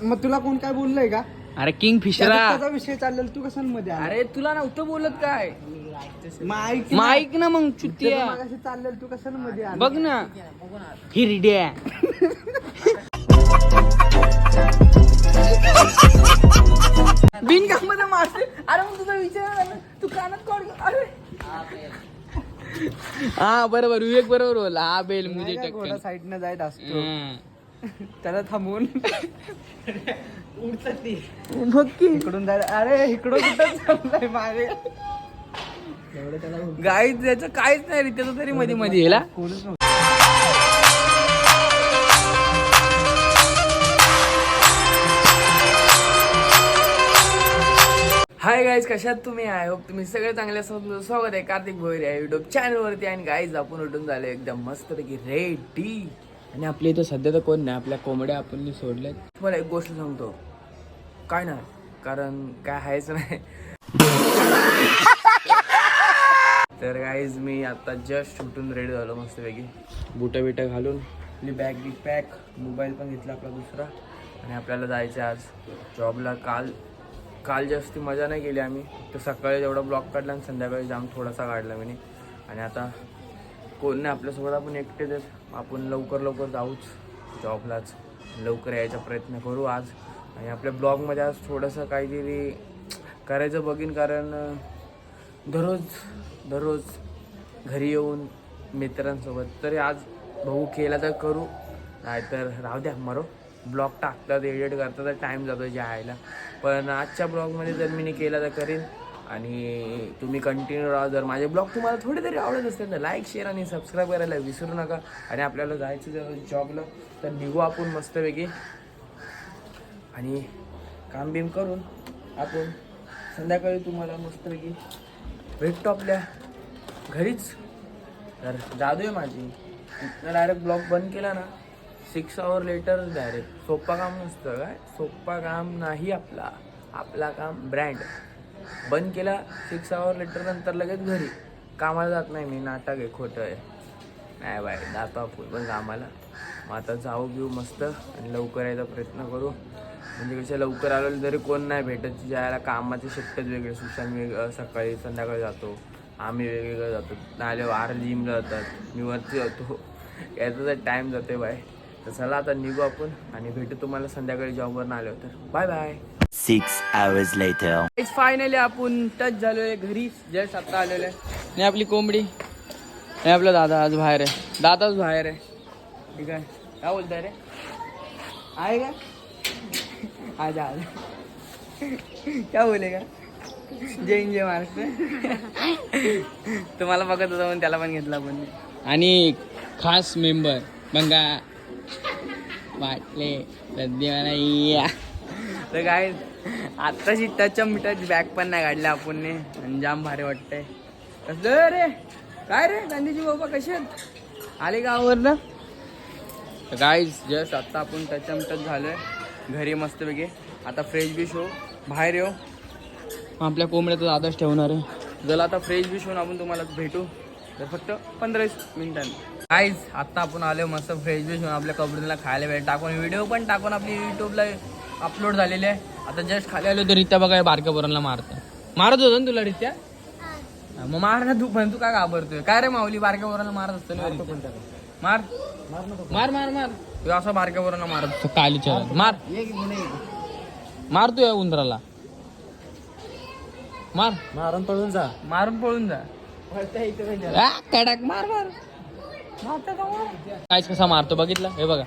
मग तुला कोण काय बोललंय का? अरे किंग फिशरा त्याचा विषय चाललेला, तू कशांमध्ये आला? अरे तुला नव्हतं बोलत काय? माईक ना मग चुत्तिया मागाशी चाललेलं, तू कशांमध्ये आला? बघ ना हिरड्या. बिनकामाचं मारते. अरे मग तुझा विचार तू कानात कोण? अरे हा बरोबर, विवेक बरोबर बोला. हा बेल मुझे टक्कर साईडनं जायत असतो हम्म. त्याला थांबवून बघ की इकडून जायला. अरे इकडून कुठं चाललंय मागे? गाईच याचं काहीच नाही रे, त्याचं तरी मध्ये मध्ये येला. कोणच नव्हतं. हाय गाईज, कशात तुम्ही? आय होप तुम्ही सगळे चांगले असं. स्वागत आहे कार्तिक भोईर या युट्यूब चॅनलवरती. आणि गाईज आपण उठून झाले एकदम मस्तपैकी रेडी. आणि आपल्या इथं सध्या तर कोण नाही, आपल्या कोंबड्या आपण सोडल्यात. तुम्हाला एक गोष्ट सांगतो, काय नाही कारण काय आहेच नाही. तर गाईज मी आता जस्ट उठून रेडी झालो मस्तपैकी, बुटं बिटं घालून, आपली बॅग बी पॅक, मोबाईल पण घेतला आपला दुसरा. आणि आपल्याला जायचं आज जॉबला. काल जास्ती मजा नाही केली आम्ही, तर सकाळी जेवढा ब्लॉक काढला आणि संध्याकाळी जाम थोडासा काढला मी. आणि आता कोण नाही आपल्यासोबत, आपण एकटेच आहेत. आपण लवकर जाऊच जॉबलाच, लवकर यायचा प्रयत्न करू आज. आणि आपल्या ब्लॉगमध्ये आज थोडंसं काहीतरी करायचं बघीन, कारण दररोज घरी येऊन मित्रांसोबत तरी आज भाऊ केला तर करू, नाहीतर राहू द्या मरो. ब्लॉग टाकतात, एडिट करतात तर टाईम जातो जायला. पण आजच्या ब्लॉगमध्ये जर मी केला तर करीन. आणि तुम्ही कंटिन्यू राहा. जर माझे ब्लॉग तुम्हाला थोडे तरी आवडत असतील तर लाईक, शेअर आणि सबस्क्राईब करायला विसरू नका. आणि आपल्याला जायचं जर जॉबला तर निघू आपण मस्तपैकी, आणि काम बिम करून आपण संध्याकाळी तुम्हाला मस्तपैकी भेटतो आपल्या घरीच. तर जादू आहे माझी. इथनं डायरेक्ट ब्लॉग बंद केला ना, 6 hours लेटर डायरेक्ट. सोप्पा काम नसतं काय, सोप्पा काम नाही आपला काम ब्रँड. बंद केला 6 hours लेटर नंतर लगेच घरी. कामाला जात नाही मी, नाटक आहे, खोटं आहे. नाही बाय, जातो आपण पण कामाला. मग आता जाऊ घेऊ मस्त आणि लवकर यायचा प्रयत्न करू. म्हणजे कसं लवकर आलो तरी कोण नाही भेटत, ज्याला कामाचे शिफ्टच वेगळे. सुशांत सकाळी संध्याकाळी जातो, आम्ही वेगवेगळं जातो. नाले वार जिमला जातात, मी वरती जातो. याचा तर टाईम जाते बाय. तर चला आता निघू आपण आणि भेटू तुम्हाला संध्याकाळी जॉबवर आलो तर. Bye bye. 6 hours later. Finally आपण टच झालोय घरी, जस्ट आता आलेलो आहे. नाही आपली कोंबडी, नाही आपला दादा आज बाहेर आहे. दादाच बाहेर आहे. ठीक आहे, काय बोलताय रे? आहे का? आज क्या बोलेगा? जय हिंद जय महाराष्ट्र. तुम्हाला बघत होता म्हणून त्याला पण घेतला आपण. आणि खास मेंबर बंगा वाटले सध्या नाही. तर काय आत्ताची टचच्या मिठाची बॅग पण नाही काढल्या आपण, आणि जाम भारी वाटतंय. कसं रे? काय रे गांधीजी बाबा कसे आले गावावर ना? तर गाईज जस्ट आत्ता आपण टचच्या मिठात झालोय घरी मस्तपैकी. आता फ्रेश बिश हो, बाहेर येऊ. आपल्या कोंबड्या तर दादाच ठेवणार आहे. जर आता फ्रेश बिश होऊन आपण तुम्हाला भेटू तर फक्त 15 मिनिटांनी. गाईज आत्ता आपण आलो मस्त फ्रेश बिश होऊन, आपल्या कबड्डीला खायला वेळ टाकून, व्हिडिओ पण टाकून आपली यूट्यूबला अपलोड झालेले आहे. आता जस्ट खाली आलो तर रित्या बघा बारक्या पोरांना मारत होतो ना तुला रित्या. मग मार ना तू पण, तू काय घाबरतोय काय रे? माऊली बारक्या पोरांना मारत असतो ना. मार मार मार मार तू असं बारक्या पोरांना मारत असतो. कालीच्या मार तू या उंदराला. मारून पळून जा. कडक मार काय कसा मारतो बघितलं हे बघा.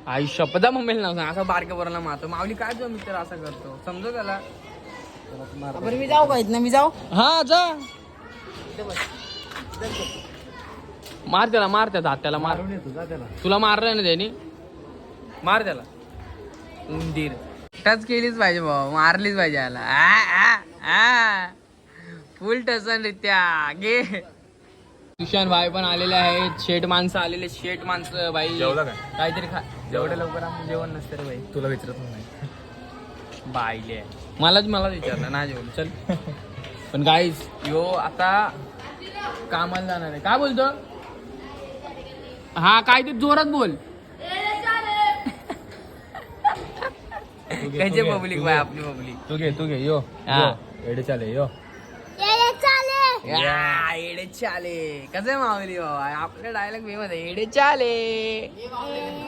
आयुष्य पदा मम्मीला नाव सांग, असं बारक्या पोरांना मारतो. माऊली काय जो मित्र असं करतो, समजो त्याला. मी जाऊ का इथनं? मी जाऊ. हा जा, मार त्याला, मार त्या त्याला मार. तुला मारलं ना त्याने, मार त्याला. उंदीर टच केलीच पाहिजे बाबा, मारलीच पाहिजे याला. फुल टसन रित्या घे. सुशांत भाई पण आलेले आहेत, शेट माणसं आलेले. शेट माणसं भाई जेवला काय? काहीतरी खा. जेवढ्या लवकर आपण जेवण नसतं रे भाई. तुला विचारत नाही बाईले मलाच विचारलं ना जेवण. चल पण गाईज यो आता कामाला जाणार आहे. काय बोलतो? हा काय ते जोरात बोल. कसे पब्लिक भाई आपली पब्लिक. तू घे यो हा. एडे चाले यो एडे चाले कसे मावली बाबा आपले डायलॉग फेमस आहे एडे चाले.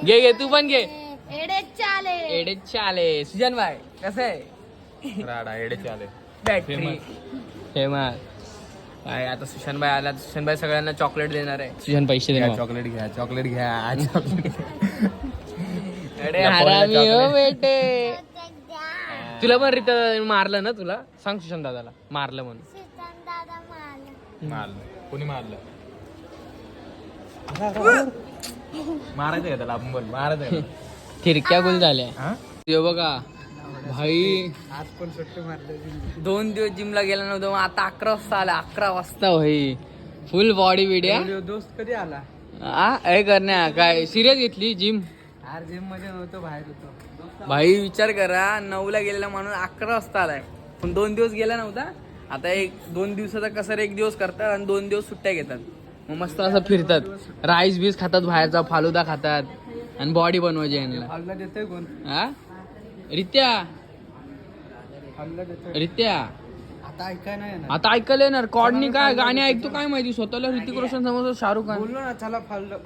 घे घे तू पण घे एडे चाले. सुजन भाई कसं आहे राडा एडे चाले बॅटरी फेमस. काय आता सुशांत भाई आला. सुशांत भाई सगळ्यांना चॉकलेट देणार आहे. सुशांत पैसे देणार. चॉकलेट घ्या अरे हरामी हो बेटे. तुला पण रीत मारलं ना तुला सांग सुशांत दादाला मारलं म्हणून. मारलं कोणी मारलं मारायचं का त्याला आपण बोल मारायचं थिरक्या गुल झाल्या. हा ते बघा भाई आज पण सुट्टी मारलं 2 दिवस जिमला गेला नव्हतं मग आता 11 वाजता आला. 11 वाजता भाई फुल बॉडी बिड्या. दोस्त कधी आला हे करण्या काय सिरियस घेतली जिम. यार जिम मध्ये नव्हतो बाहेर होतो. भाई विचार करा 9ला गेलेला माणूस 11 वाजता आलाय पण 2 दिवस गेला नव्हता. आता 2 दिवसाचा कसं 1 दिवस करतात आणि 2 दिवस सुट्ट्या घेतात. मग मस्त असं फिरतात राईस बीस खातात बाहेरचा फालुदा खातात आणि बॉडी बनवायची यांना. हल्ला देतोय कोण हा रित्या हल्ला देतोय रित्या आता ऐकाय नाही येणार. आता ऐकायला येणार कॉडनी काय गाणी ऐकतो काय माहिती स्वतःला ऋतिक रोशन समजतो शाहरुख खान. बोललो ना चला फाल्लं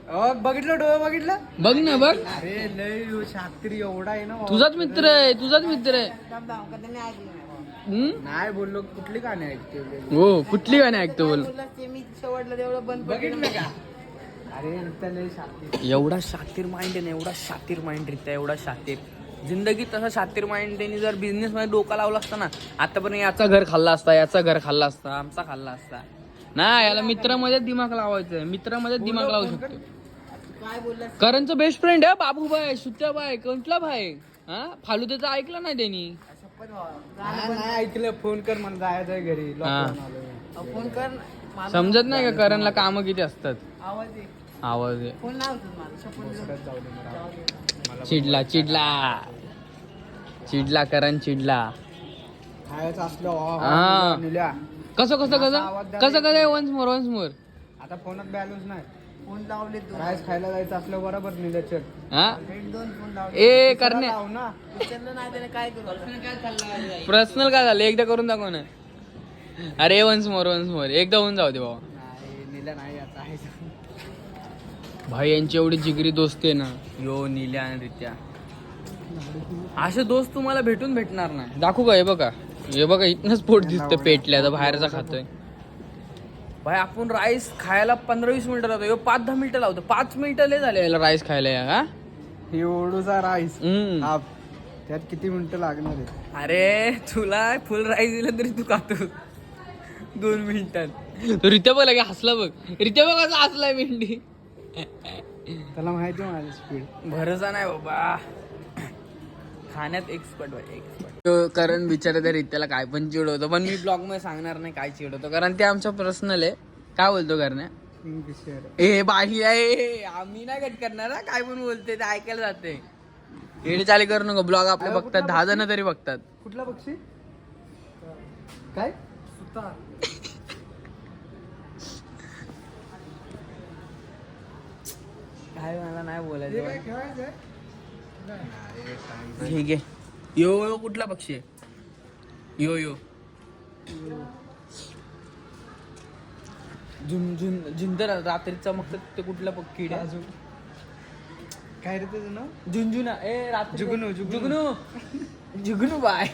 बघितलं डोळं बघितलं बघ ना बघ अरे लय शास्त्री एवढा आहे ना तुझाच मित्र आहे तुझाच मित्र आहे. हम्म? नाही बोललो कुठली गाणी ऐकते हो कुठली गाणी ऐकतो बोल. बघितलं का अरे त्या लय शास्त्री एवढा शातीर माइंड आहे ना एवढा शातीर माइंड रित्या एवढा शातीर. जिंदगी तसा शातीर माइंड त्यांनी जर बिझनेस मध्ये डोका लावला असता ना आतापर्यंत याचा घर खाल्ला असता याचा घर खाल्ला असता आमचा खाल्ला असता ना. याला मित्रामध्येच दिमाग लावायचं मित्रामध्येच दिमाग लावू शकतो. करणचं बेस्ट फ्रेंड आहे बाबूभाई सुत्याबाई कुठला भाई हा फालुद्याचं ऐकलं नाही त्यांनी. नाही ऐकलं फोन कर मला जायचंय घरी फोन कर समजत नाही का करणला काम किती असतात. आवाज आहे. फोन चिडला चिडला चिडला करण चिडला. खायचं असलं हा. निल्या कसं कसं कसं कसं कसं वन्स मोर आता फोनात बॅलन्स नाही फोन लावले राईस खायला जायचं असलं बरोबर निल्या चल हा 2 फोन लावले ए करणे लाव ना उचललं नाही त्याने काय करू. पर्सनल काय झालं एकदा करून दाखव ना. अरे वन्स मोर एकदा होऊन जाऊ दे बाबा. नाही निल्या नाही आता आहे भाई यांची एवढी जिगरी दोस्ती आहे ना यो नील्या आणि रित्या. असे दोस्त तुम्हाला भेटणार नाही. दाखवू का हे बघा इथनच पोट दिसतं पेटल्या तर बाहेरचा खातोय. भाई आपण राईस खायला 15-20 मिनिटं लावतो यो 5-10 मिनिटं लावतो. 5 मिनिटं लय झाले याला राईस खायला या का. एवढूचा राईस हम्म. त्यात किती मिनिटं लागणार आहे अरे तुला फुल राईस दिलं तरी तू खातो 2 मिनिटात. तो रित्या बघ लगे हसला बघ. रित्या बघ असं हसलाय मेंढी. त्याला माहिती माझी स्पीड भरोसा नाही बाबा खाण्यात एक्सपर्ट भाई एक्सपर्ट. कारण बिचारा त्या रित्याला काय पण चिडवतो पण मी ब्लॉग मध्ये सांगणार नाही काय चिडवतो कारण ते आमच्या पर्सनल आहे. काय बोलतो करण्या ए बाही आहे आम्ही नाही कट करणार हा. काय पण बोलते ते ऐकायला जाते. येडी चाली करू नको. ब्लॉग आपले बघतात 10 जण तरी बघतात. कुठला पक्षी काय सुतार काय मला नाही बोलायचं. काय खेळायचंय ठीक आहे. यो कुठला पक्षी आहे यो झुंजर रात्री चमकतात ते कुठला किड आहे. काय रे तुझं नाव झुंझुना ए रात्री जुगनू जुगनू बाय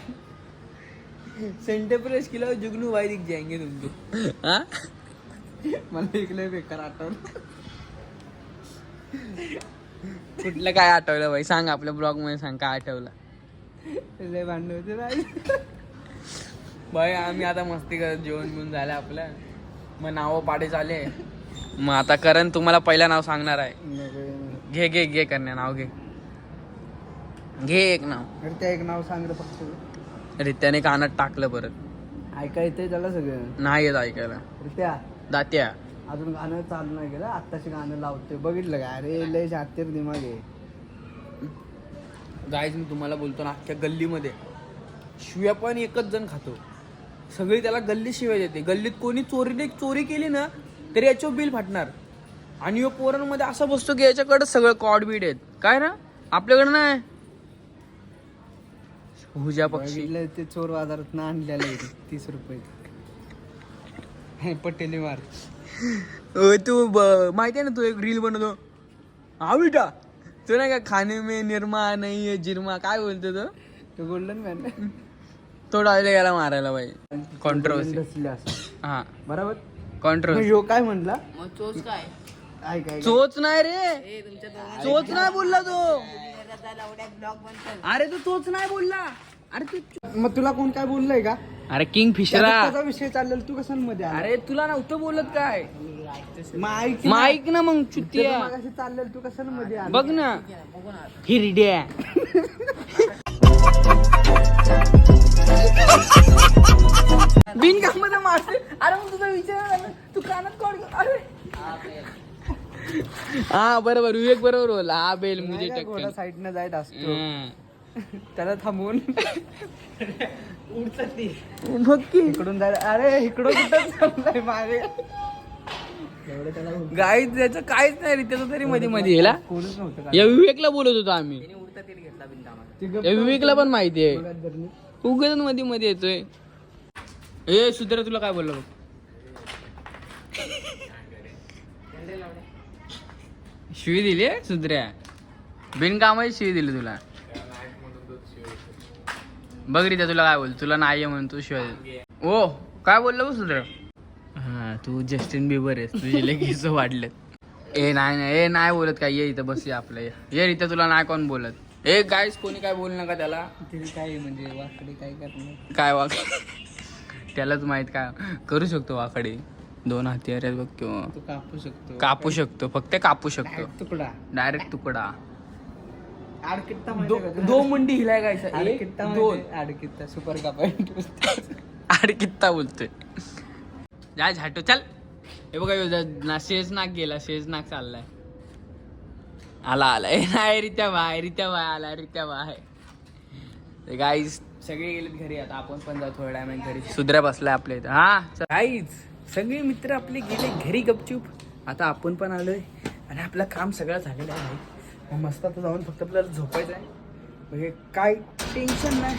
सेंटर प्रेस किलो जुगनू भाई दिख जाएंगे तुमको. हाँ मला ऐकलंय बेकार आठवण कुठलं काय आठवलं भाई सांग आपल्या ब्लॉग मध्ये सांग काय आठवलं. लय भांडण होते राईस भाई आम्ही आता मस्ती करत जेवण घेऊन झालं आपलं मग नाव पाडे झाले. मग आता करण तुम्हाला पहिलं नाव सांगणार आहे. घे करण्या नाव घे एक नाव. अरे त्या एक नाव सांग रे फक्त. रित्याने कानात टाकलं परत. ऐका येतंय त्याला सगळं नाही येत ऐकायला. रित्या दात्या अजून गाणं चालू नाही केलं आत्ताशी गाणं लावतोय बघितलं का अरे लय शातीर दिमाग आहे. गाईज मी तुम्हाला बोलतो ना अख्ख्या गल्लीमध्ये शिव्या पण एकच जण खातो. सगळी त्याला गल्ली शिवाय देते. गल्लीत कोणी चोरी केली ना तरी याच्यावर बिल फाटणार. आणि यो पोरांमध्ये असं बसतो की याच्याकडे सगळं कॉड बीड आहेत काय ना आपल्याकडे नाही. हुजा पक्षी बघितलं ते चोर बाजारात ना आणलेलं आहे 30 रुपये पटेली मार. तू माहिती आहे ना तू एक रील बनवतो हा बेटा तू नाही का खाणे में निरमा नाही है जिरमा काय बोलतो तो गोल्डन मॅन तो डायलॉग याला मारायला पाहिजे कॉन्ट्रोवर्सी हा बरोबर. कॉन्ट्रोवर्सी यो काय म्हणला मग चोच काय काय काय चोच नाही रे ए तुमच्या दोघांना चोच नाही बोलला तो ब्लॉग बनतो. अरे तू चोच नाही बोलला अरे तू मग तुला कोण काय बोललंय का अरे किंग फिशरा त्याचा विषय चाललेला तू कशामध्ये आला? अरे तुला नव्हतं बोलत काय मग ऐक मग ना. ऐक ना मग त्याचं चुत्तिया मगाशी चाललेलं तू कशामध्ये आला? बघ ना ही रिड्या बिनकामध्ये मारते अरे मग तुझा विचार आला. तू कानात कोण अरे हा बरोबर विवेक बरोबर बोला हा बेल मुझे नाही का, घोडा टक्कर साईडनं जायत असतो हं. त्याला थांबवून बघ की इकडून जायला अरे इकडून कुठं चाललाय मागे एवढं त्याला गाईच त्याचं काहीच नाही रे त्याचं तरी मध्ये मध्ये याला कोणच नव्हतं का? या विवेकला बोलत होतो आम्ही तिने उडता तेल घेतला बिनकामाला. ती गप्प या विवेकला पण माहिती आहे बघत धरली. उगाच मध्ये मध्ये येतोय ए सुधरा तुला काय बोललो बघ शिवी दिली आहे सुधऱ्या बिनकामाची शिवी दिली तुला बघ रे तुला काय बोल तुला नाही म्हणून तू शिवाय ओ काय बोललो बघ सुधरा हा तू जस्टिन बिबर आहेस तुझे लगेच वाढलेत ए नाही बोलत काय ये इथं बस ये आपलं ये इथं तुला नाही कोण बोलत ए गाईस कोणी काय बोलू नका त्याला तिने काय म्हणजे वाकडे काय करणार काय वाक त्यालाच माहित काय करू शकतो वाकडे 2 हत्यार आहेत बघ किंवा तू कापू शकतो कापू शकतो फक्त कापू शकतो तुकडा डायरेक्ट तुकडा आडकित्ता माहिती का तुला? 2 मुंडी हिलाय गायचा आडकित्ता 2 माहिती? आडकित्ता सुपर कापाय आड कित्ता बोलतोय जा झाटो चल हे बघा ह्यो ना शेजनाग गेला शेजनाग चाललाय आला ए नाही रित्या बाय आला रित्या बाय गाईज सगळे गेलेत घरी आता आपण पण जाऊ थोड्या टायमात घरी सुधऱ्या बसलाय आपल्या इथं हा गाईज सगळे मित्र आपले गेले घरी गपचूप आता आपण पण आलोय आणि आपलं काम सगळं झालेलं आहे मग मस्त आता जाऊन फक्त आपल्याला झोपायचं आहे म्हणजे काय टेन्शन नाही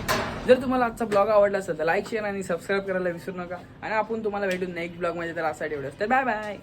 जर तुम्हाला आजचा ब्लॉग आवडला असेल तर लाईक शेअर आणि सबस्क्राईब करायला विसरू नका आणि आपण तुम्हाला भेटून नेक्स्ट ब्लॉग मध्ये तर असा ठेवलं तर बाय बाय